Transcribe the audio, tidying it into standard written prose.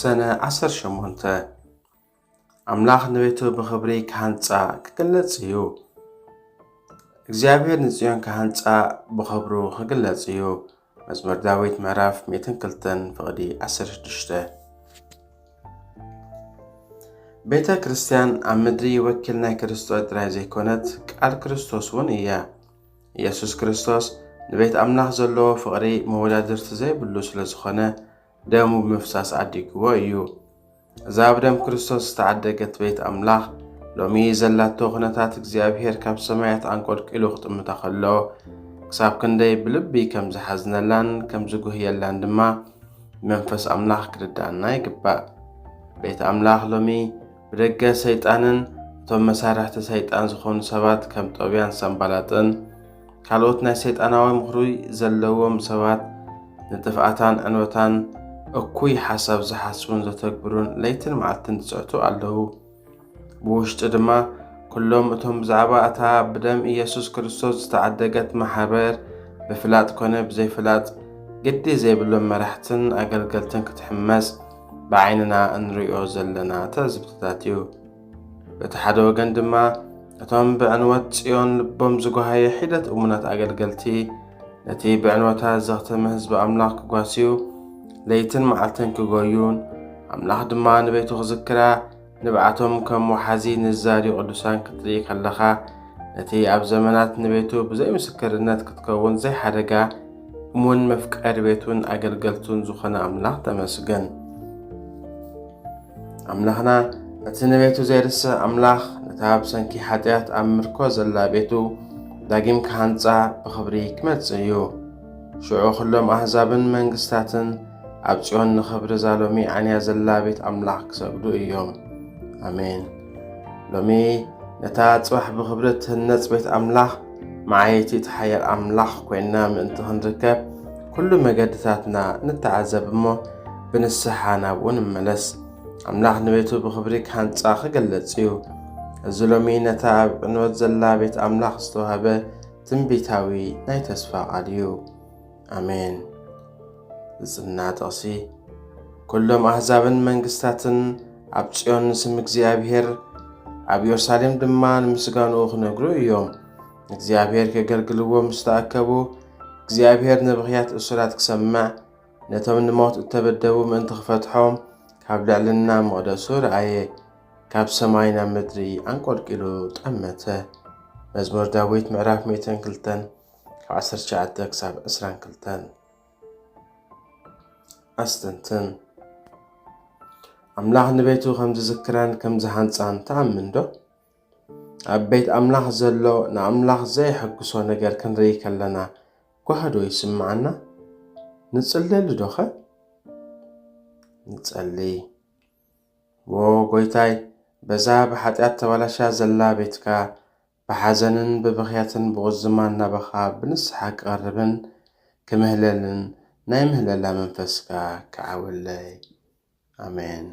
سنة 18 أملاخ نبيتو بخبري كهانصا كقلص እዩ እግዚአብሔር ንጽዮን ከሃንጻ بخبرو ክግለጽ እዩ መዝሙር ዳዊት ምዕራፍ 102 ፍቅዲ 16 ቤተ ክርስቲያን ኣብ ምድሪ ወኪል ናይ ክርስቶስ ጥራይ ዘይኮነት ቃል ክርስቶስ ውን እያ ኢየሱስ ክርስቶስ ንቤት ኣምላኽ ዘለዎ ፍቅሪ መወዳድርቲ ዘይብሉ ስለ ዝኾነ ደሙ ብምፍሳስ ኣዲግዎ እዩ እዛ ብደም ክርስቶስ ዝተዓደገት ቤት ኣምላኽ ሎሚ ዘላቶ ኩነታት እግዚአብሔር ካብ ሰማያት አንቆልቂሉ ክጥምታ ከሎ ክሳብ ክንደይ ብልቢ ከም ዝሓዝነላን ከም ዝጉህየላን ድማ መንፈስ ኣምላኽ ክርዳእና ይግባእ ቤት ኣምላኽ ሎሚ ብደገ ሰይጣንን እቶም መሳርሕቲ ሰይጣን ዝኾኑ ሰባት ከም ጦብያን ሰንባላጥን ካልኦት ናይ ሰይጣናዊ ምኽሪ ዘለዎም ሰባት ንጥፍኣታን ዕንወታን እኩይ ሓሳብ ዝሓስቡን ዘተግብሩን ለይትን መዓልትን ዝፅዕቱ ኣለዉ ብውሽጢ ድማ ኩሎም እቶም ብዛዕባ እታ ብደም ኢየሱስ ክርስቶስ ዝተዓደገት ማሕበር ብፍላጥ ኮነ ብዘይፍላጥ ግዲ ዘይብሎም መራሕትን ኣገልገልትን ክትሕመስ بعيننا እንሪኦ ዘለና ተዝብትታት እዩ በቲ ሓደ ወገን ድማ እቶም ብዕንወት ጽዮን ልቦም ዝጓሃየ ሒደት እሙናት ኣገልገልቲ ነቲ ብዕንወታ ዘኽተመ ህዝቢ ኣምላኽ ክጓስዩ ለይትን መዓልትን ክጎዩን ኣምላኽ ድማ ንቤቱ ክዝክራ ንብዓቶም ከም ወሓዚ ንዛሪ ቅዱሳን ክትርኢ ከለኻ ነቲ ኣብ ዘመናት ንቤቱ ብዘይ ምስክርነት ክትከውን ዘይ ሓደጋ እሙን መፍቀሪ ቤቱን ኣገልገልቱን ዝኾነ ኣምላኽ ተመስገን ኣምላኽና እቲ ንቤቱ ዘይርስዕ ኣምላኽ ነታ ብሰንኪ ሓጢኣት ኣብ ምርኮ ዘላ ቤቱ ዳግም ከሃንጻ ብኽብሪ ክመጽእ እዩ ሽዑ ኩሎም ኣሕዛብን መንግስታትን ኣብ ጽዮን ንኽብሪ ዛሎሚ ዓንያ ዘላ ቤት ኣምላኽ ክሰግዱ እዮም ኣሜን ሎሚ ነታ ጽባሕ ብኽብሪ ትህነጽ ቤት ኣምላኽ መዓየቲ ተሓያል ኣምላኽ ኮይና ምእንቲ ክንርከብ ኩሉ መገድታትና ንተዓዘብ እሞ ብንስሓ ናብኡ ንመለስ ኣምላኽ ንቤቱ ብኽብሪ ከሃንጻ ክገለጽ እዩ እዚ ሎሚ ነታ ኣብ ዕንወት ዘላ ቤት ኣምላኽ ዝተዋህበ ትንቢታዊ ናይ ተስፋ ቃል እዩ ኣሜን ዝጽና ጥቕሲ ኩሎም ኣሕዛብን መንግስታትን ኣብ ጽዮን ንስም እግዚኣብሔር ኣብ ኢየሩሳሌም ድማ ንምስጋንኡ ክነግሩ እዮም እግዚአብሔር ከገልግልዎ ምስ ተኣከቡ እግዚአብሔር ነብኽያት እሱራት ክሰምዕ ነቶም ንሞት እተበደቡ ምእንቲ ክፈትሖም ካብ ልዕልና መቕደሱ ረኣየ ካብ ሰማይ ናብ ምድሪ አንቆልቂሉ ጠመተ መዝሙር ዳዊት ምዕራፍ 102 ካብ 19 ክሳብ 22 ኣስተንትን ኣምላኽ ንቤቱ ከም ዝዝክራን ከም ዝሃንጻን ተኣምን ዶ ኣብ ቤት ኣምላኽ ዘሎ ንኣምላኽ ዘይሕጉሶ ነገር ክንርኢ ከለና ጓህዶ ይስምዓና ንጽልየሉ ዶኸ ንጸልይ ጎይታይ በዛ ብኃጢአት ተባላሻ ዘላ ቤትካ ብሓዘንን ብብኽያትን ብቁዝማን ናበኻ ብንስሓ ክቐርብን ክምህለልን ናይ ምህለላ መንፈስካ ክዓውለይ ኣሜን